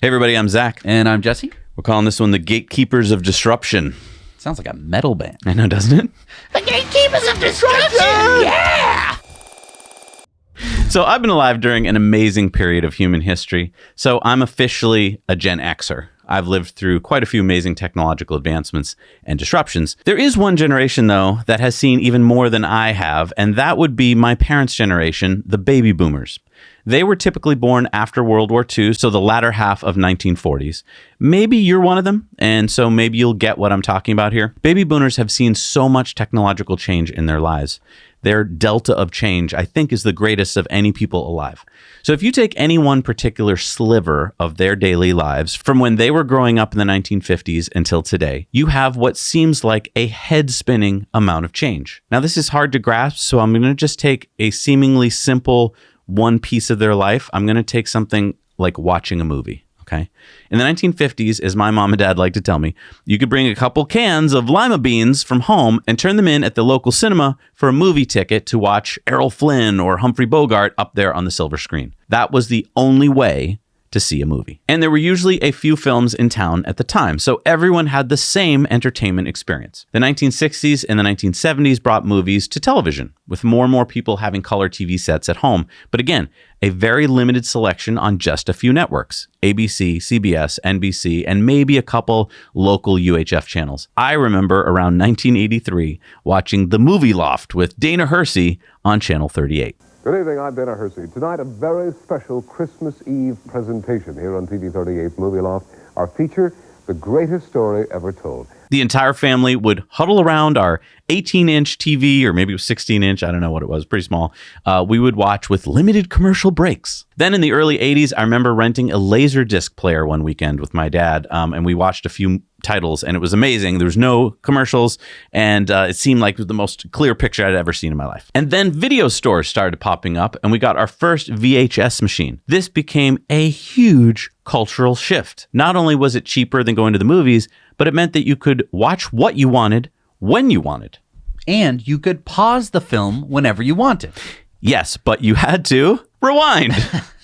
Hey everybody, I'm Zach. And I'm Jesse. We're calling this one the Gatekeepers of Disruption. Sounds like a metal band. I know, doesn't it? The Gatekeepers of Disruption! Yeah! So I've been alive during an amazing period of human history. So I'm officially a Gen Xer. I've lived through quite a few amazing technological advancements and disruptions. There is one generation, though, that has seen even more than I have, and that would be my parents' generation, the baby boomers. They were typically born after World War II, so the latter half of 1940s. Maybe you're one of them, and so maybe you'll get what I'm talking about here. Baby boomers have seen so much technological change in their lives. Their delta of change, I think, is the greatest of any people alive. So if you take any one particular sliver of their daily lives from when they were growing up in the 1950s until today, you have what seems like a head-spinning amount of change. Now, this is hard to grasp, so I'm going to just take a seemingly simple one piece of their life. I'm going to take something like watching a movie. Okay. In the 1950s, as my mom and dad like to tell me, you could bring a couple cans of lima beans from home and turn them in at the local cinema for a movie ticket to watch Errol Flynn or Humphrey Bogart up there on the silver screen. That was the only way to see a movie. And there were usually a few films in town at the time, so everyone had the same entertainment experience. The 1960s and the 1970s brought movies to television, with more and more people having color TV sets at home. But again, a very limited selection on just a few networks: ABC, CBS, NBC, and maybe a couple local UHF channels. I remember around 1983 watching The Movie Loft with Dana Hersey on Channel 38. Good evening, I'm Dana Hersey. Tonight, a very special Christmas Eve presentation here on TV 38 Movie Loft. Our feature, The Greatest Story Ever Told. The entire family would huddle around our 18-inch TV, or maybe it was 16-inch, I don't know what it was, pretty small. We would watch with limited commercial breaks. Then in the early 80s, I remember renting a Laserdisc player one weekend with my dad, and we watched a few titles, and it was amazing. There was no commercials, and it seemed like the most clear picture I'd ever seen in my life. And then video stores started popping up, and we got our first VHS machine. This became a huge cultural shift. Not only was it cheaper than going to the movies, but it meant that you could watch what you wanted, when you wanted. And you could pause the film whenever you wanted. Yes, but you had to rewind.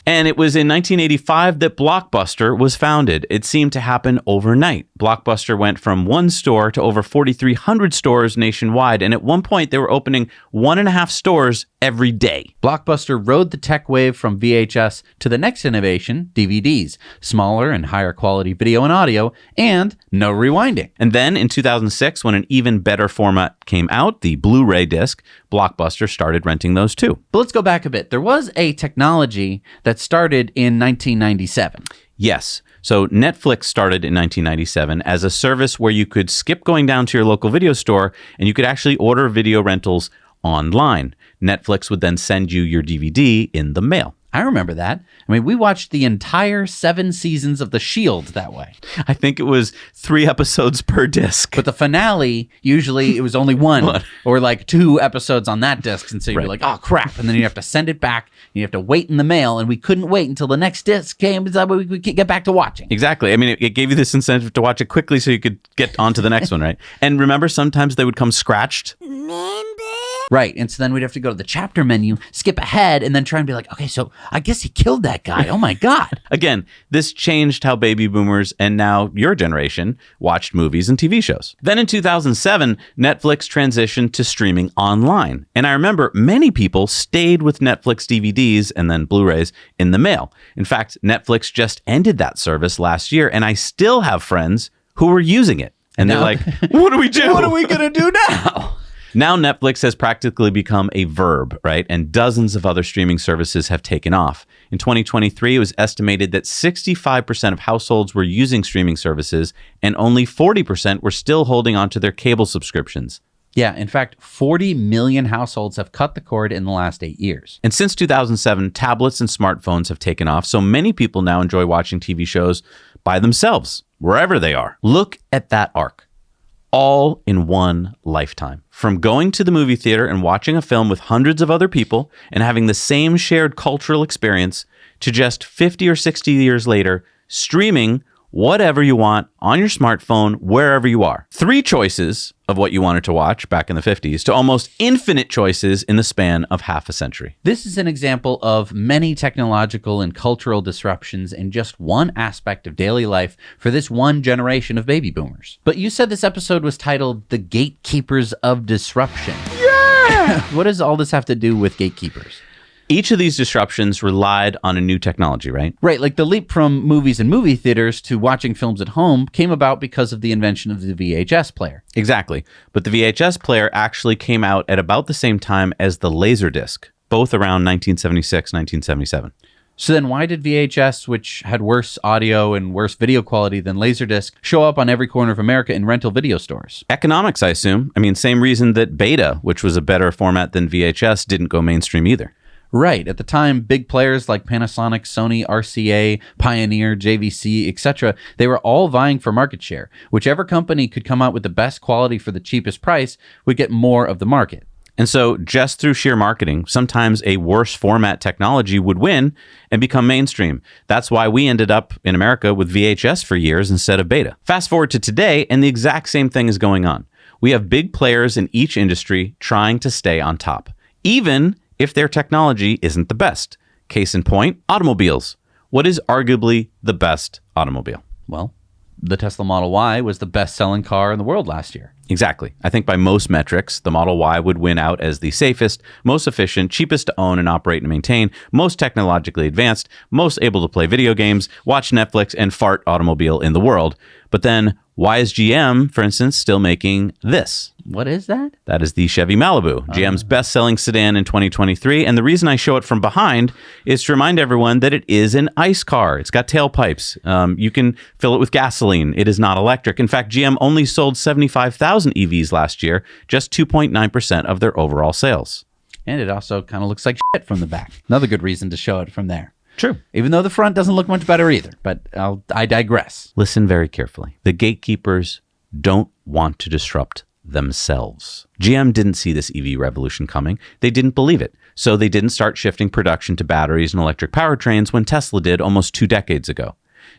And it was in 1985 that Blockbuster was founded. It seemed to happen overnight. Blockbuster went from one store to over 4,300 stores nationwide. And at one point, they were opening 1.5 stores every day. Blockbuster rode the tech wave from VHS to the next innovation, DVDs. Smaller and higher quality video and audio, and no rewinding. And then in 2006, when an even better format came out, the Blu-ray disc, Blockbuster started renting those too. But let's go back a bit. There was a technology that started in 1997. Yes. So Netflix started in 1997 as a service where you could skip going down to your local video store and you could actually order video rentals online. Netflix would then send you your DVD in the mail. I remember that. I mean, we watched the entire 7 seasons of The Shield that way. I think it was 3 episodes per disc. But the finale, usually it was only one or like 2 episodes on that disc. And so you're like, oh, crap. And then you have to send it back. You have to wait in the mail. And we couldn't wait until the next disc came so we could get back to watching. Exactly. I mean, it gave you this incentive to watch it quickly so you could get on to the next one, right? And remember, sometimes they would come scratched. Right. And so then we'd have to go to the chapter menu, skip ahead, and then try and be like, okay, so I guess he killed that guy. Oh, my God. Again, this changed how baby boomers and now your generation watched movies and TV shows. Then in 2007, Netflix transitioned to streaming online. And I remember many people stayed with Netflix DVDs and then Blu-rays in the mail. In fact, Netflix just ended that service last year, and I still have friends who were using it. And they're like, what do we do? What are we going to do now? Now Netflix has practically become a verb, right? And dozens of other streaming services have taken off. In 2023, it was estimated that 65% of households were using streaming services and only 40% were still holding on to their cable subscriptions. Yeah, in fact, 40 million households have cut the cord in the last 8 years. And since 2007, tablets and smartphones have taken off, so many people now enjoy watching TV shows by themselves, wherever they are. Look at that arc. All in one lifetime. From going to the movie theater and watching a film with hundreds of other people and having the same shared cultural experience to just 50 or 60 years later, streaming whatever you want on your smartphone, wherever you are. 3 choices of what you wanted to watch back in the 50s to almost infinite choices in the span of half a century. This is an example of many technological and cultural disruptions in just one aspect of daily life for this one generation of baby boomers. But you said this episode was titled The Gatekeepers of Disruption. Yeah! What does all this have to do with gatekeepers? Each of these disruptions relied on a new technology, right? Right, like the leap from movies and movie theaters to watching films at home came about because of the invention of the VHS player. Exactly. But the VHS player actually came out at about the same time as the Laserdisc, both around 1976, 1977. So then why did VHS, which had worse audio and worse video quality than Laserdisc, show up on every corner of America in rental video stores? Economics, I assume. I mean, same reason that Beta, which was a better format than VHS, didn't go mainstream either. Right. At the time, big players like Panasonic, Sony, RCA, Pioneer, JVC, etc., they were all vying for market share. Whichever company could come out with the best quality for the cheapest price would get more of the market. And so just through sheer marketing, sometimes a worse format technology would win and become mainstream. That's why we ended up in America with VHS for years instead of Beta. Fast forward to today, and the exact same thing is going on. We have big players in each industry trying to stay on top, even if their technology isn't the best. Case in point, automobiles. What is arguably the best automobile? Well, the Tesla Model Y was the best-selling car in the world last year. Exactly. I think by most metrics, the Model Y would win out as the safest, most efficient, cheapest to own and operate and maintain, most technologically advanced, most able to play video games, watch Netflix, and fart automobile in the world. But then, why is GM, for instance, still making this? What is that? That is the Chevy Malibu, GM's best-selling sedan in 2023. And the reason I show it from behind is to remind everyone that it is an ICE car. It's got tailpipes. You can fill it with gasoline. It is not electric. In fact, GM only sold 75,000 EVs last year, just 2.9% of their overall sales. And it also kind of looks like shit from the back. Another good reason to show it from there. True. Even though the front doesn't look much better either, but I digress. Listen very carefully. The gatekeepers don't want to disrupt themselves. GM didn't see this EV revolution coming. They didn't believe it. So they didn't start shifting production to batteries and electric powertrains when Tesla did almost 2 decades ago.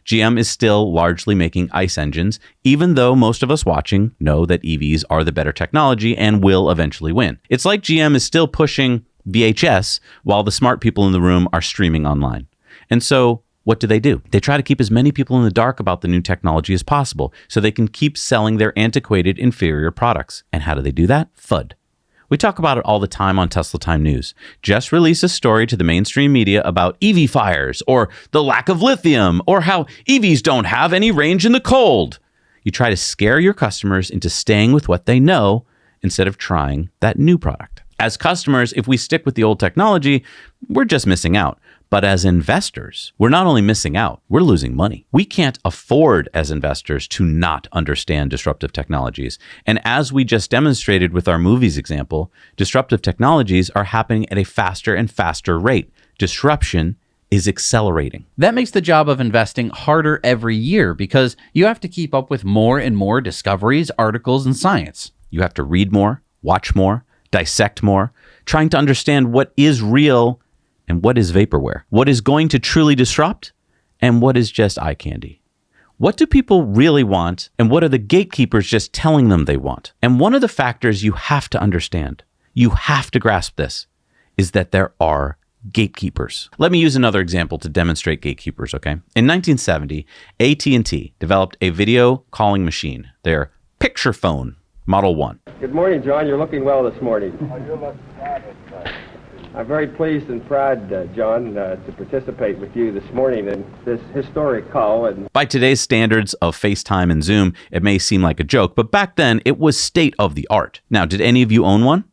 GM is still largely making ICE engines, even though most of us watching know that EVs are the better technology and will eventually win. It's like GM is still pushing VHS while the smart people in the room are streaming online. And so what do? They try to keep as many people in the dark about the new technology as possible so they can keep selling their antiquated, inferior products. And how do they do that? FUD. We talk about it all the time on Tesla Time News. Just release a story to the mainstream media about EV fires or the lack of lithium or how EVs don't have any range in the cold. You try to scare your customers into staying with what they know instead of trying that new product. As customers, if we stick with the old technology, we're just missing out. But as investors, we're not only missing out, we're losing money. We can't afford as investors to not understand disruptive technologies. And as we just demonstrated with our movies example, disruptive technologies are happening at a faster and faster rate. Disruption is accelerating. That makes the job of investing harder every year because you have to keep up with more and more discoveries, articles, and science. You have to read more, watch more, dissect more, trying to understand what is real and what is vaporware, what is going to truly disrupt, and what is just eye candy. What do people really want, and what are the gatekeepers just telling them they want? And one of the factors you have to understand, you have to grasp this, is that there are gatekeepers. Let me use another example to demonstrate gatekeepers, okay? In 1970, AT&T developed a video calling machine, their picture phone, Model 1. Good morning, John. You're looking well this morning. Oh, you look fabulous. I'm very pleased and proud, John, to participate with you this morning in this historic call. And by today's standards of FaceTime and Zoom, it may seem like a joke, but back then it was state of the art. Now, did any of you own one?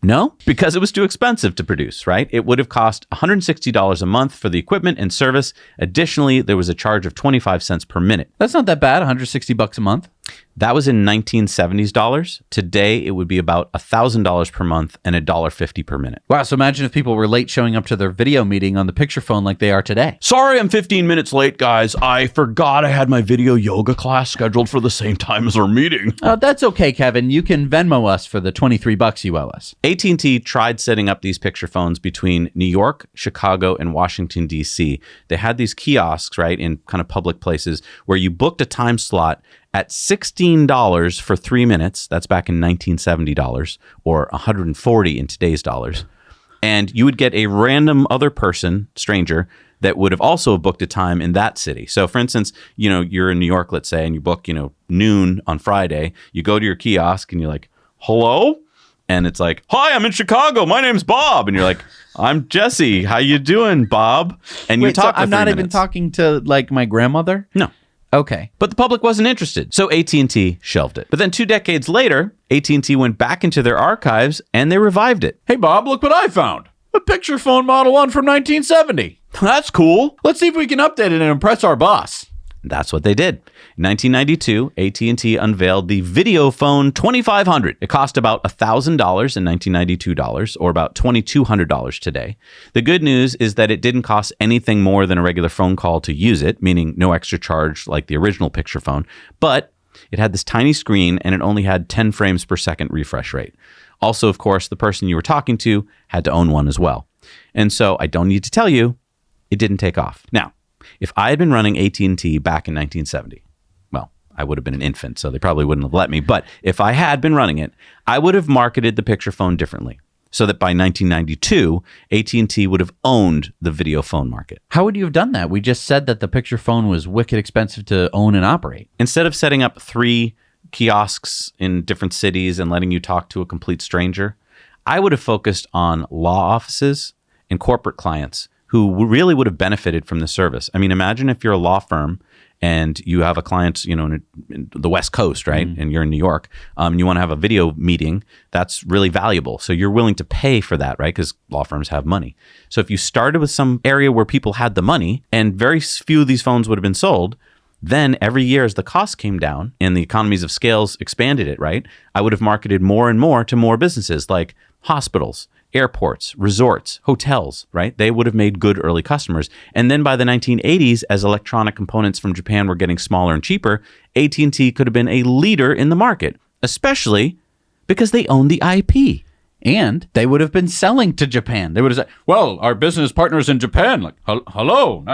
No, because it was too expensive to produce, right? It would have cost $160 a month for the equipment and service. Additionally, there was a charge of 25 cents per minute. That's not that bad, $160 a month. That was in 1970s dollars. Today, it would be about $1,000 per month and $1.50 per minute. Wow, so imagine if people were late showing up to their video meeting on the picture phone like they are today. Sorry, I'm 15 minutes late, guys. I forgot I had my video yoga class scheduled for the same time as our meeting. That's okay, Kevin. You can Venmo us for the $23 you owe us. AT&T tried setting up these picture phones between New York, Chicago, and Washington, D.C. They had these kiosks, right, in kind of public places where you booked a time slot at $16 for 3 minutes. That's back in 1970 dollars, or $140 in today's dollars. And you would get a random other person, stranger, that would have also booked a time in that city. So for instance, you're in New York, let's say, and you book, noon on Friday. You go to your kiosk and you're like, hello? And it's like, hi, I'm in Chicago. My name's Bob. And you're like, I'm Jesse. How you doing, Bob? And you talk for 3 minutes. I'm not even talking to like my grandmother? No. Okay. But the public wasn't interested, so AT&T shelved it. But then 2 decades later, AT&T went back into their archives and they revived it. Hey, Bob, look what I found. A picture phone Model 1 from 1970. That's cool. Let's see if we can update it and impress our boss. That's what they did. In 1992, AT&T unveiled the Video Phone 2500. It cost about $1,000 in 1992 dollars, or about $2,200 today. The good news is that it didn't cost anything more than a regular phone call to use it, meaning no extra charge like the original picture phone. But it had this tiny screen and it only had 10 frames per second refresh rate. Also, of course, the person you were talking to had to own one as well. And so I don't need to tell you, it didn't take off. Now, if I had been running AT&T back in 1970, well, I would have been an infant, so they probably wouldn't have let me. But if I had been running it, I would have marketed the picture phone differently so that by 1992, AT&T would have owned the video phone market. How would you have done that? We just said that the picture phone was wicked expensive to own and operate. Instead of setting up 3 kiosks in different cities and letting you talk to a complete stranger, I would have focused on law offices and corporate clients who really would have benefited from the service. I mean, imagine if you're a law firm and you have a client, in the West Coast, right? Mm-hmm. And you're in New York, and you want to have a video meeting. That's really valuable. So you're willing to pay for that, right? Because law firms have money. So if you started with some area where people had the money and very few of these phones would have been sold, then every year as the cost came down and the economies of scales expanded it, right? I would have marketed more and more to more businesses like hospitals, airports, resorts, hotels, right? They would have made good early customers. And then by the 1980s, as electronic components from Japan were getting smaller and cheaper, AT&T could have been a leader in the market, especially because they owned the IP. And they would have been selling to Japan. They would have said, well, our business partners in Japan, like, hello,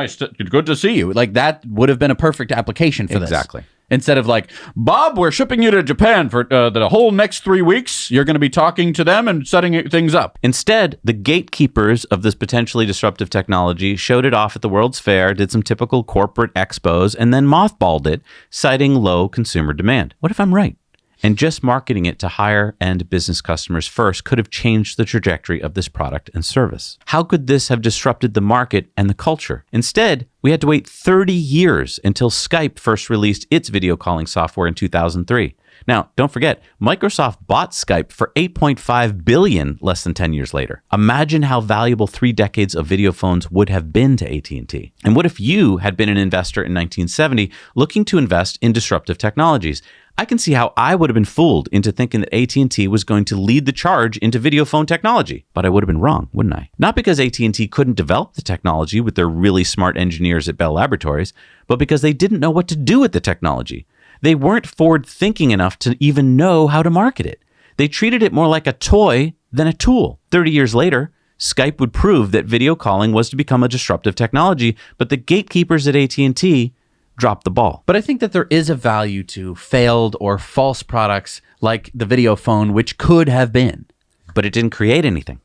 good to see you. Like, that would have been a perfect application for this. Exactly. Instead of like, Bob, we're shipping you to Japan for the whole next 3 weeks. You're going to be talking to them and setting things up. Instead, the gatekeepers of this potentially disruptive technology showed it off at the World's Fair, did some typical corporate expos, and then mothballed it, citing low consumer demand. What if I'm right? And just marketing it to higher-end business customers first could have changed the trajectory of this product and service. How could this have disrupted the market and the culture? Instead, we had to wait 30 years until Skype first released its video calling software in 2003. Now, don't forget, Microsoft bought Skype for $8.5 billion less than 10 years later. Imagine how valuable 3 decades of video phones would have been to AT&T. And what if you had been an investor in 1970 looking to invest in disruptive technologies? I can see how I would have been fooled into thinking that AT&T was going to lead the charge into video phone technology. But I would have been wrong, wouldn't I? Not because AT&T couldn't develop the technology with their really smart engineers at Bell Laboratories, but because they didn't know what to do with the technology. They weren't forward-thinking enough to even know how to market it. They treated it more like a toy than a tool. 30 years later, Skype would prove that video calling was to become a disruptive technology, but the gatekeepers at AT&T dropped the ball. But I think that there is a value to failed or false products like the video phone, which could have been. But it didn't create anything.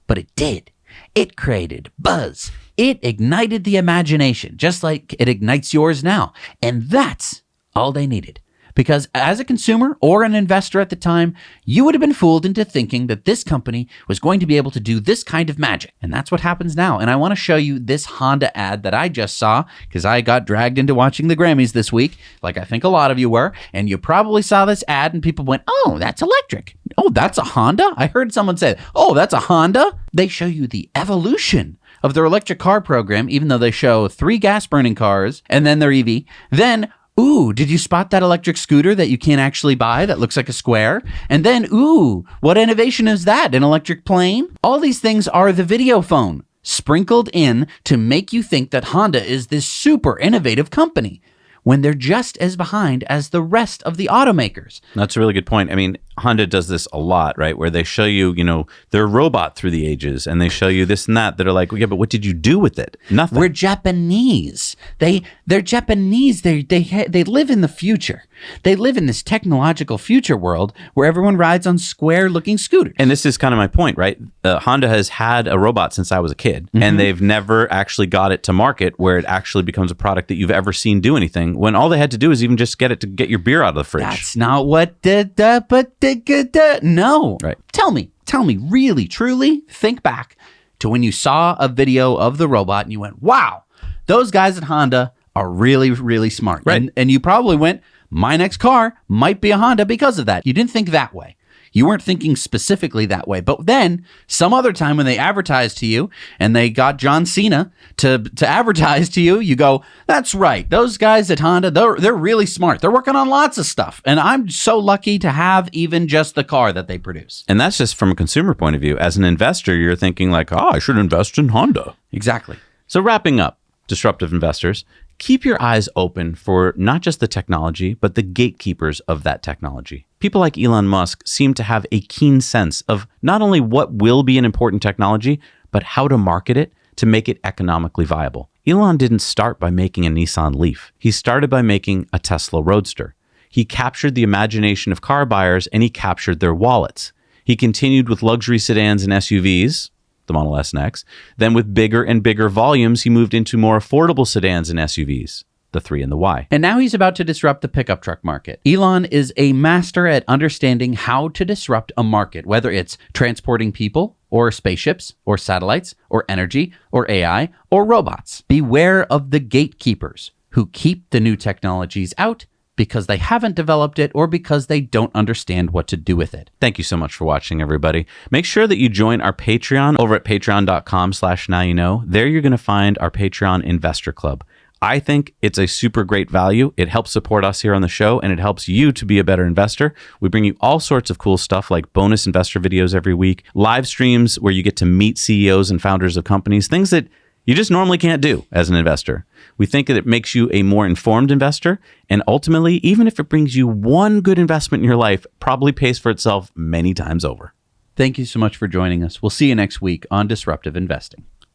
But it did. It created buzz. It ignited the imagination, just like it ignites yours now. And that's all they needed. Because as a consumer or an investor at the time, you would have been fooled into thinking that this company was going to be able to do this kind of magic. And that's what happens now. And I want to show you this Honda ad that I just saw because I got dragged into watching the Grammys this week, like I think a lot of you were. And you probably saw this ad and people went, oh, that's electric. Oh, that's a Honda? I heard someone say, oh, that's a Honda? They show you the evolution of their electric car program, even though they show 3 gas-burning cars and then their EV. Then ooh, did you spot that electric scooter that you can't actually buy that looks like a square? And then, ooh, what innovation is that? An electric plane? All these things are the video phone sprinkled in to make you think that Honda is this super innovative company when they're just as behind as the rest of the automakers. That's a really good point. I mean, Honda does this a lot, right? Where they show you, their robot through the ages, and they show you this and that are like, well, yeah, but what did you do with it? Nothing. We're Japanese. They're Japanese. They live in the future. They live in this technological future world where everyone rides on square-looking scooters. And this is kind of my point, right? Honda has had a robot since I was a kid, and they've never actually got it to market where it actually becomes a product that you've ever seen do anything, when all they had to do is even just get it to get your beer out of the fridge. That's not what no. Right. Tell me, really, truly, think back to when you saw a video of the robot and you went, wow, those guys at Honda are really, really smart. Right. And you probably went, my next car might be a Honda because of that. You didn't think that way. You weren't thinking specifically that way. But then some other time when they advertised to you and they got John Cena to advertise to you, you go, that's right. Those guys at Honda, they're really smart. They're working on lots of stuff. And I'm so lucky to have even just the car that they produce. And that's just from a consumer point of view. As an investor, you're thinking like, I should invest in Honda. Exactly. So wrapping up, disruptive investors, keep your eyes open for not just the technology, but the gatekeepers of that technology. People like Elon Musk seem to have a keen sense of not only what will be an important technology, but how to market it to make it economically viable. Elon didn't start by making a Nissan Leaf. He started by making a Tesla Roadster. He captured the imagination of car buyers and he captured their wallets. He continued with luxury sedans and SUVs, the Model S and X. Then with bigger and bigger volumes, he moved into more affordable sedans and SUVs, the 3 and the Y. And now he's about to disrupt the pickup truck market. Elon is a master at understanding how to disrupt a market, whether it's transporting people or spaceships or satellites or energy or AI or robots. Beware of the gatekeepers who keep the new technologies out because they haven't developed it or because they don't understand what to do with it. Thank you so much for watching, everybody. Make sure that you join our Patreon over at patreon.com/nowyouknow. There you're going to find our Patreon Investor Club. I think it's a super great value. It helps support us here on the show, and it helps you to be a better investor. We bring you all sorts of cool stuff like bonus investor videos every week, live streams where you get to meet CEOs and founders of companies, things that you just normally can't do as an investor. We think that it makes you a more informed investor, and ultimately, even if it brings you one good investment in your life, probably pays for itself many times over. Thank you so much for joining us. We'll see you next week on Disruptive Investing.